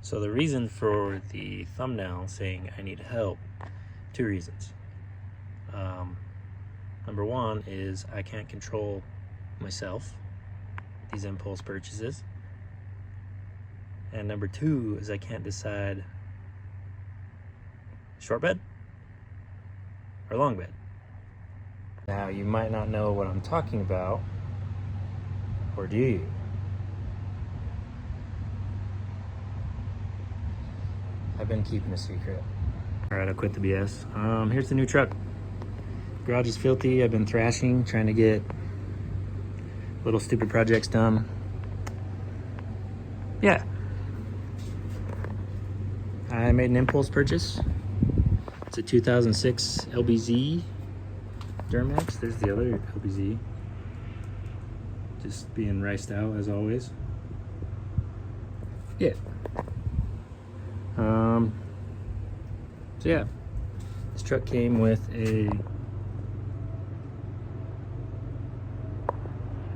So the reason for the thumbnail saying I need help, two reasons. Number one is I can't control myself, these impulse purchases. And number two is I can't decide short bed or long bed. Now you might not know what I'm talking about, or do you? I've been keeping a secret. All right, I'll quit the BS. Here's the new truck. Garage is filthy. I've been thrashing, trying to get little stupid projects done. Yeah. I made an impulse purchase. It's a 2006 LBZ Duramax. There's the other LBZ. Just being riced out as always. Yeah. So yeah, this truck came with a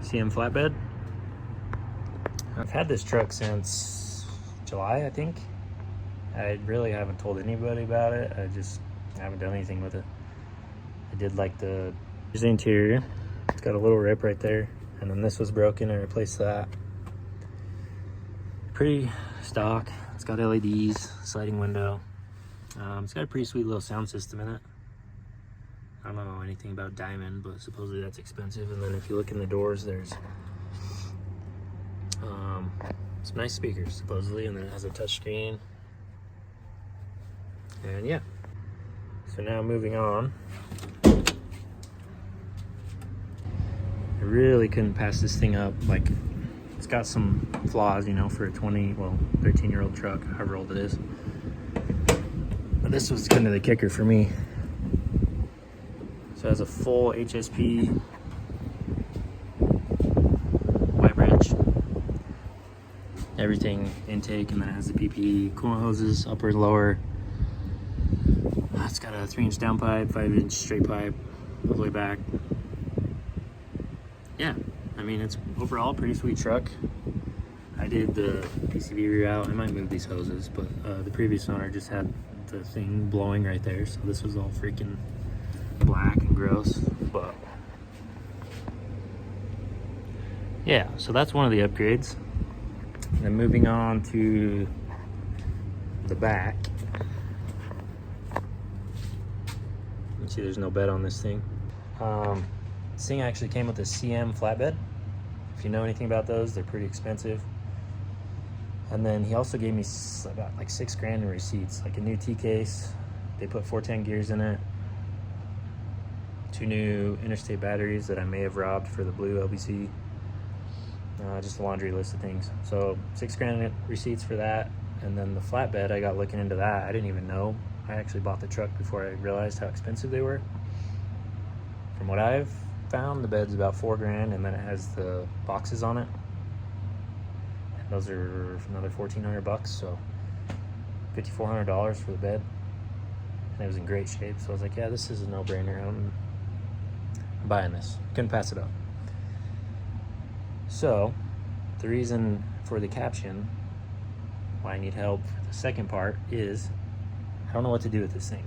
CM flatbed. I've had this truck since July, I think. I really haven't told anybody about it. I just haven't done anything with it. I did like here's the interior. It's got a little rip right there. And then this was broken. I replaced that. Pretty stock. It's got LEDs, sliding window. It's got a pretty sweet little sound system in it. I don't know anything about Diamond, but supposedly that's expensive. And then if you look in the doors, there's some nice speakers, supposedly, and then it has a touch screen. And yeah, so now moving on. I really couldn't pass this thing up. Like, it's got some flaws, you know, for a 13-year-old truck, however old it is. But this was kind of the kicker for me. So it has a full HSP Y branch, everything intake, and then it has the PPE coolant hoses, upper and lower. It's got a 3-inch downpipe, 5-inch straight pipe all the way back. Yeah, I mean, it's overall a pretty sweet truck. I did the PCV reroute. I might move these hoses, but the previous owner just had the thing blowing right there, so this was all freaking black and gross. But yeah, so that's one of the upgrades. And then moving on to the back. You see there's no bed on this thing. This thing actually came with a CM flatbed. If you know anything about those, they're pretty expensive. And then he also gave me about like $6 grand in receipts, like a new T-case. They put 410 gears in it. 2 new Interstate batteries that I may have robbed for the blue LBC. Just a laundry list of things. So $6 grand in receipts for that. And then the flatbed, I got looking into that. I didn't even know. I actually bought the truck before I realized how expensive they were. From what I've found, the bed's about $4 grand, and then it has the boxes on it. And those are another $1,400, so $5,400 for the bed. And it was in great shape, so I was like, yeah, this is a no-brainer. I'm buying this. Couldn't pass it up. So the reason for the caption, why I need help, the second part is I don't know what to do with this thing.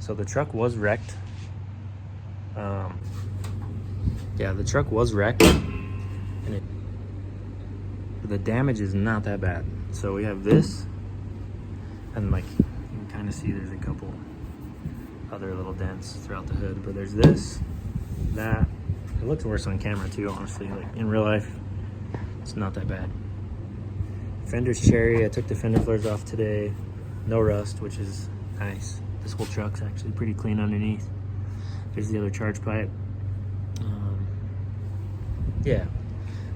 So the truck was wrecked. Yeah, the truck was wrecked, and the damage is not that bad. So we have this, and like you can kind of see there's a couple other little dents throughout the hood, but there's this, that. It looks worse on camera too, honestly. Like in real life, it's not that bad. Fender's cherry. I took the fender flares off today. No rust, which is nice. This whole truck's actually pretty clean underneath. There's the other charge pipe. Yeah,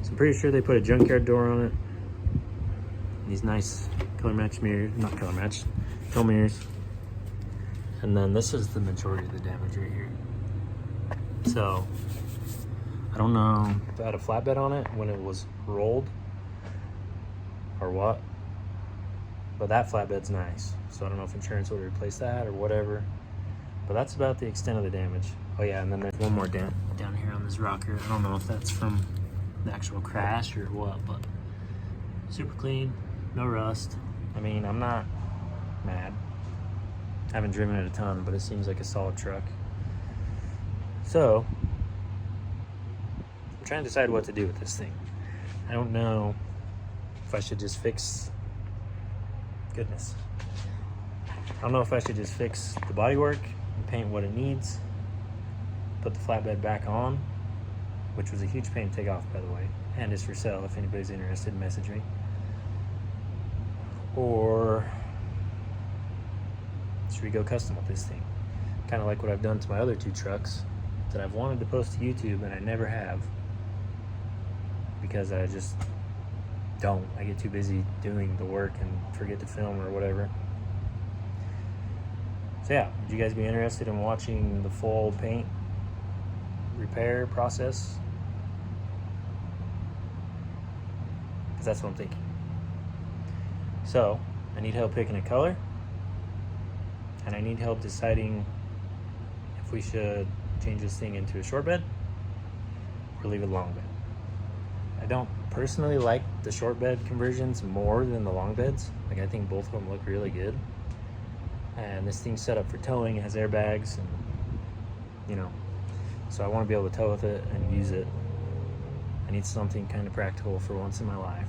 so I'm pretty sure they put a junkyard door on it. These nice color match mirrors, not color match, tow mirrors. And then this is the majority of the damage right here. So I don't know if it had a flatbed on it when it was rolled or what, but that flatbed's nice. So I don't know if insurance would replace that or whatever, but that's about the extent of the damage. Oh yeah, and then there's one more dent down here on this rocker. I don't know if that's from the actual crash or what, but Super clean, no rust. I mean, I'm not mad. I haven't driven it a ton, but it seems like a solid truck. So, I'm trying to decide what to do with this thing. I don't know if I should just fix, goodness. I don't know if I should just fix the bodywork and paint what it needs, put the flatbed back on, which was a huge pain to take off, by the way, and is for sale if anybody's interested, message me. Or should we go custom with this thing? Kind of like what I've done to my other two trucks that I've wanted to post to YouTube and I never have because I just don't. I get too busy doing the work and forget to film or whatever. So yeah, would you guys be interested in watching the full paint repair process? Because that's what I'm thinking. So, I need help picking a color, and I need help deciding if we should change this thing into a short bed or leave it long bed. I don't personally like the short bed conversions more than the long beds. Like, I think both of them look really good. And this thing's set up for towing, it has airbags, and you know, so I want to be able to tow with it and use it. I need something kind of practical for once in my life.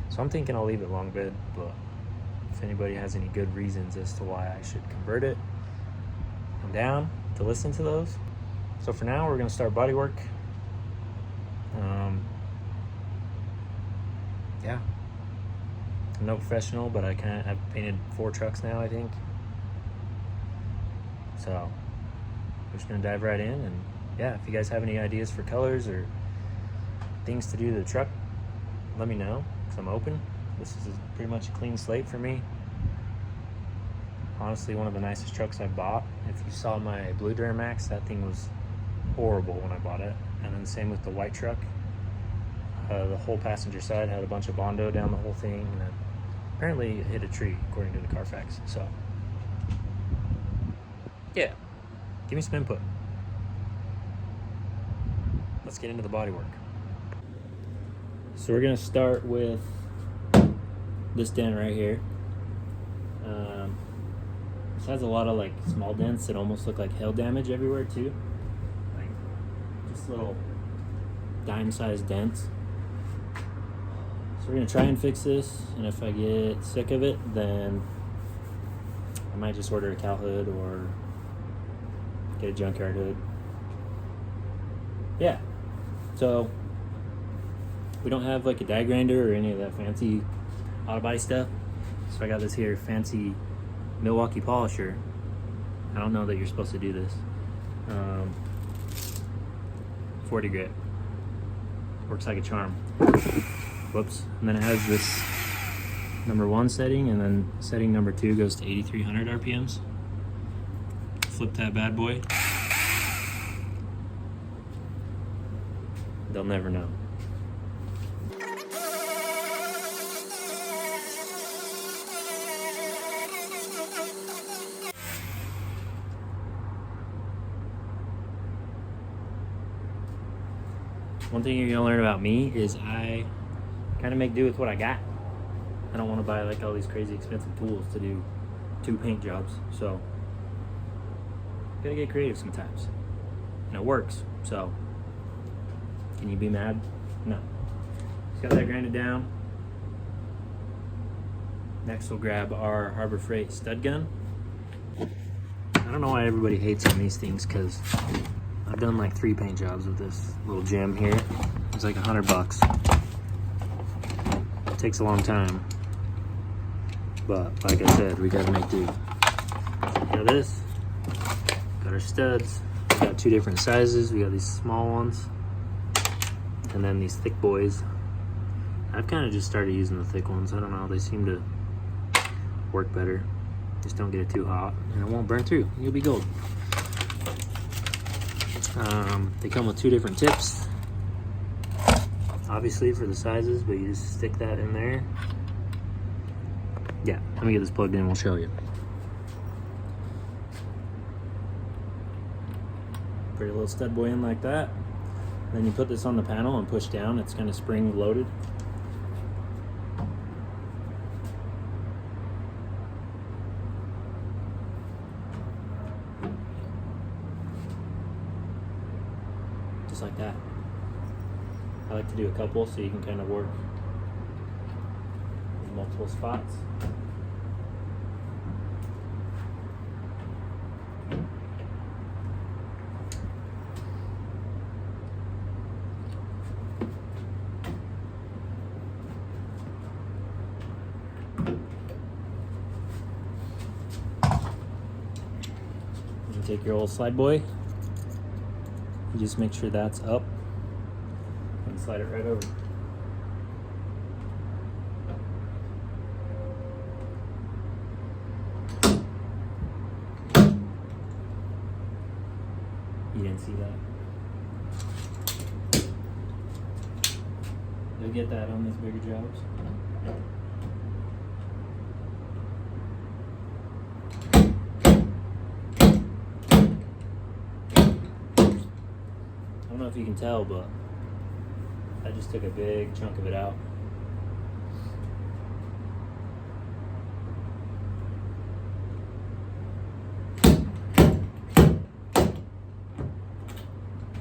So I'm thinking I'll leave it long bed, but if anybody has any good reasons as to why I should convert it, I'm down to listen to those. So for now, we're going to start body work. Yeah. I'm no professional, but I've painted 4 trucks now, I think. So we're just going to dive right in, and yeah, if you guys have any ideas for colors or things to do to the truck, let me know, because I'm open. This is pretty much a clean slate for me. Honestly, one of the nicest trucks I've bought. If you saw my blue Duramax, that thing was horrible when I bought it. And then same with the white truck. The whole passenger side had a bunch of Bondo down the whole thing, and it apparently hit a tree, according to the Carfax. So yeah, give me some input. Let's get into the body work. So we're gonna start with this dent right here. This has a lot of like small dents that almost look like hail damage everywhere too. Like just little dime-sized dents. So we're gonna try and fix this, and if I get sick of it, then I might just order a cow hood or get a junkyard hood. Yeah, so we don't have like a die grinder or any of that fancy auto body stuff, so I got this here fancy Milwaukee polisher. I don't know that you're supposed to do this. 40 grit works like a charm. Whoops. And then it has this number 1 setting, and then setting number 2 goes to 8,300 RPMs. Flip that bad boy. They'll never know. One thing you're gonna learn about me is I kind of make do with what I got. I don't want to buy like all these crazy expensive tools to do 2 paint jobs, so gotta get creative sometimes, and it works. So can you be mad? No. Just got that grinded down. Next we'll grab our Harbor Freight stud gun. I don't know why everybody hates on these things, because I've done like 3 paint jobs with this little gem here. It's like $100. It takes a long time, but like I said, we gotta make do. Got this, got our studs. We got 2 different sizes. We got these small ones, and then these thick boys. I've kind of just started using the thick ones. I don't know, they seem to work better. Just don't get it too hot, and it won't burn through. You'll be golden. They come with 2 different tips, obviously for the sizes, but you just stick that in there. Yeah, let me get this plugged in, we'll show you. Put a little stud boy in like that. Then you put this on the panel and push down. It's kind of spring loaded. Just like that. I like to do a couple so you can kind of work in multiple spots. You take your old slide boy, you just make sure that's up and slide it right over. You didn't see that? You'll get that on these bigger jobs. I don't know if you can tell, but I just took a big chunk of it out.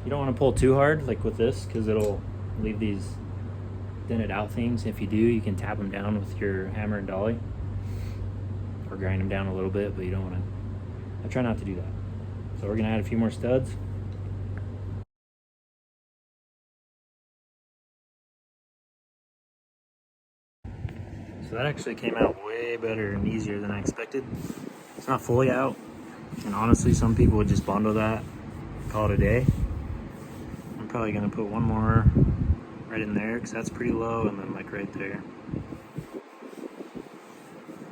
You don't want to pull too hard like with this because it'll leave these dented out things. If you do, you can tap them down with your hammer and dolly or grind them down a little bit, but you don't want to. I try not to do that. So we're going to add a few more studs. So that actually came out way better and easier than I expected. It's not fully out, and honestly some people would just bundle that, call it a day. I'm probably gonna put one more right in there because that's pretty low, and then like right there.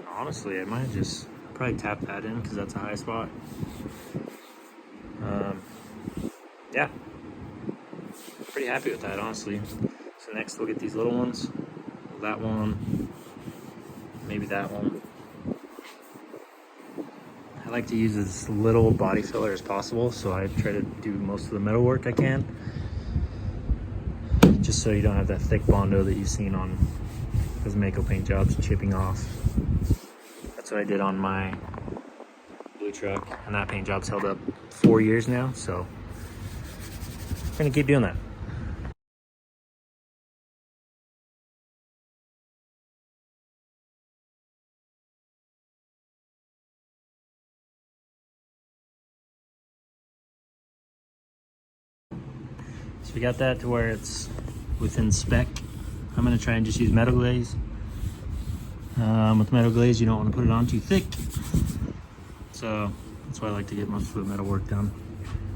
Honestly, I might just probably tap that in because that's a high spot. Yeah, pretty happy with that, honestly. So next we'll get these little ones, that one, maybe that one. I like to use as little body filler as possible, so I try to do most of the metal work I can, just so you don't have that thick Bondo that you've seen on those Mako paint jobs chipping off. That's what I did on my blue truck, and that paint job's held up 4 years now, so we're gonna keep doing that. So we got that to where it's within spec. I'm gonna try and just use metal glaze. With metal glaze, you don't want to put it on too thick. So that's why I like to get most of the metal work done.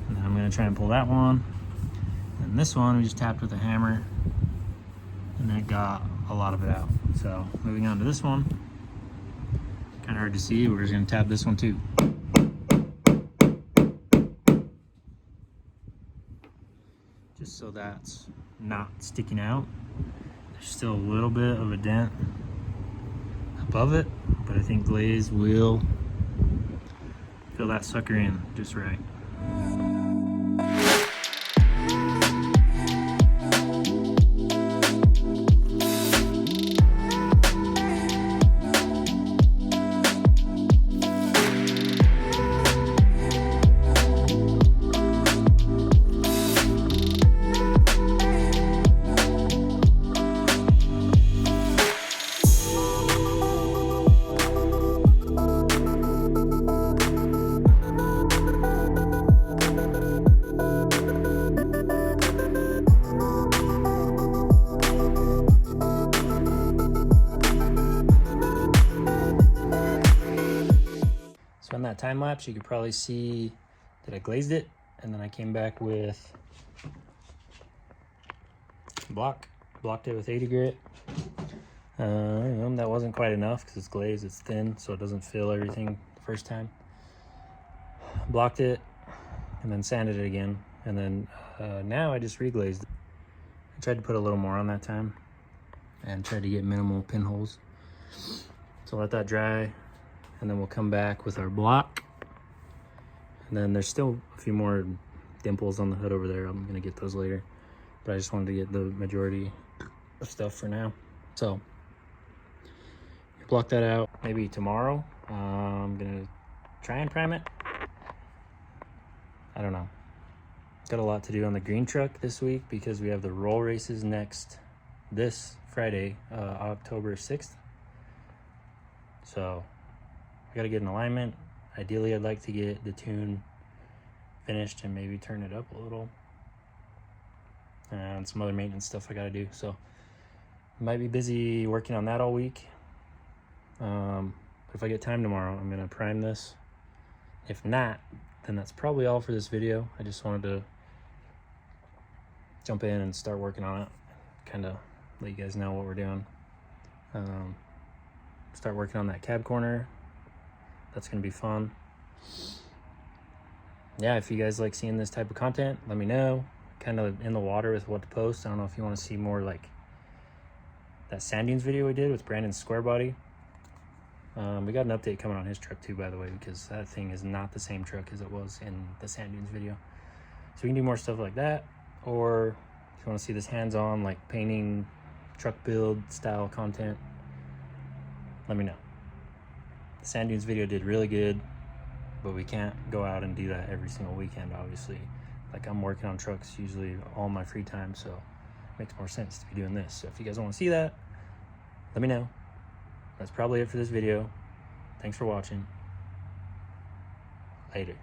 And then I'm gonna try and pull that one. And this one, we just tapped with a hammer and that got a lot of it out. So moving on to this one, kind of hard to see. We're just gonna tap this one too. Just so that's not sticking out. There's still a little bit of a dent above it, but I think glaze will fill that sucker in just right. So in that time lapse, you could probably see that I glazed it, and then I came back with blocked it with 80 grit. That wasn't quite enough because it's glazed, it's thin, so it doesn't fill everything the first time. Blocked it, and then sanded it again, and then now I just reglazed it. I tried to put a little more on that time, and tried to get minimal pinholes. So let that dry, and then we'll come back with our block. And then there's still a few more dimples on the hood over there. I'm gonna get those later. but I just wanted to get the majority of stuff for now. So block that out. Maybe tomorrow I'm gonna try and prime it. I don't know. Got a lot to do on the green truck this week because we have the roll races this Friday, October 6th. So I gotta get an alignment. Ideally, I'd like to get the tune finished and maybe turn it up a little. And some other maintenance stuff I gotta do. So might be busy working on that all week. But if I get time tomorrow, I'm gonna prime this. If not, then that's probably all for this video. I just wanted to jump in and start working on it, kind of let you guys know what we're doing. Start working on that cab corner. That's gonna be fun. Yeah, if you guys like seeing this type of content, let me know. Kind of in the water with what to post. I don't know if you want to see more like that sand dunes video we did with Brandon's square body. We got an update coming on his truck too, by the way, because that thing is not the same truck as it was in the sand dunes video. So we can do more stuff like that, or if you want to see this hands-on like painting, truck build style content, let me know. The sand dunes video did really good, but we can't go out and do that every single weekend, obviously. Like, I'm working on trucks usually all my free time, so it makes more sense to be doing this. So if you guys want to see that, let me know. That's probably it for this video. Thanks for watching. Later.